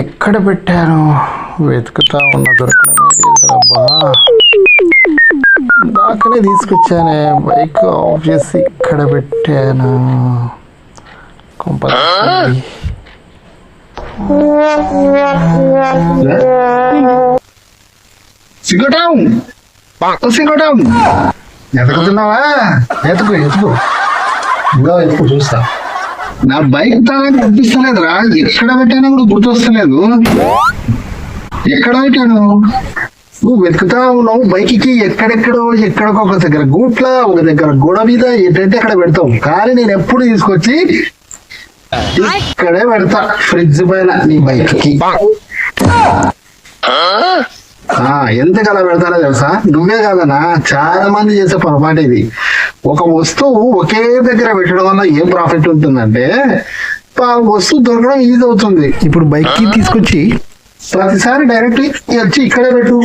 ఎక్కడ పెట్టాను వెతుకుతా ఉన్న దొరకడం లేదు కదబ్బా. దాకనే తీసుకొచ్చానే బైక్ ఆఫ్ చేసి ఇక్కడ పెట్టాను. కంపల్సరీ సిగటం సిగటం ఎతుకుతున్నావా? ఎతుకు ఎతుకు ఇంకా ఎతుకు చూస్తా. నా బైక్ తానే గుర్తిస్తలేదురా. ఎక్కడ పెట్టానో కూడా గుర్తొస్తలేదు. ఎక్కడ పెట్టాను? నువ్వు వెతుకుతా ఉన్నావు బైక్కి. ఎక్కడెక్కడో ఎక్కడికో ఒక దగ్గర గూట్ల, ఒక దగ్గర గోడ మీద, ఏంటంటే అక్కడ పెడతావు. కానీ నేను ఎప్పుడు తీసుకొచ్చి ఇక్కడే పెడతా, ఫ్రిడ్జ్ పైన నీ బైక్ కి. ఎందుకు అలా పెడతానో తెలుసా? నువ్వే కాదనా, చాలా మంది చేసే పొరపాటు ఇది. ఒక వస్తువు ఒకే దగ్గర పెట్టడం వల్ల ఏం ప్రాఫిట్ ఉంటుందంటే, ఆ వస్తువు దొరకడం ఈజీ అవుతుంది. ఇప్పుడు బైక్ కి తీసుకొచ్చి ప్రతిసారి డైరెక్ట్ వచ్చి ఇక్కడే పెట్టు.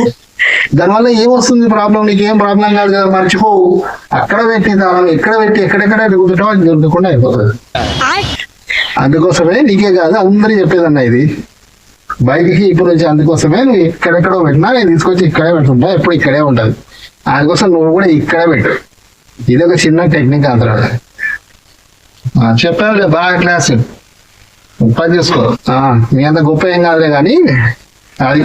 దానివల్ల ఏమొస్తుంది ప్రాబ్లం? నీకు ఏం ప్రాబ్లం కాదు కదా, మర్చిపోవు. అక్కడ పెట్టి ఎక్కడ పెట్టి ఎక్కడెక్కడ దిగుతుంటావు అది దొరకకుండా అయిపోతుంది. అందుకోసమే నీకే కాదు అందరూ చెప్పేదన్నా ఇది బైక్ కి ఇప్పుడు వచ్చి. అందుకోసమే నువ్వు ఎక్కడెక్కడో పెట్టినా నేను తీసుకొచ్చి ఇక్కడే పెట్టుకుంటా, ఎప్పుడు ఇక్కడే ఉంటది. అందుకోసం నువ్వు కూడా ఇక్కడే పెట్టు. ఇది ఒక చిన్న టెక్నిక్ అంటారు. చెప్పాను బాగా క్లాస్ పని చేసుకో. మీ అంత గొప్ప ఏం కాదులే కానీ అది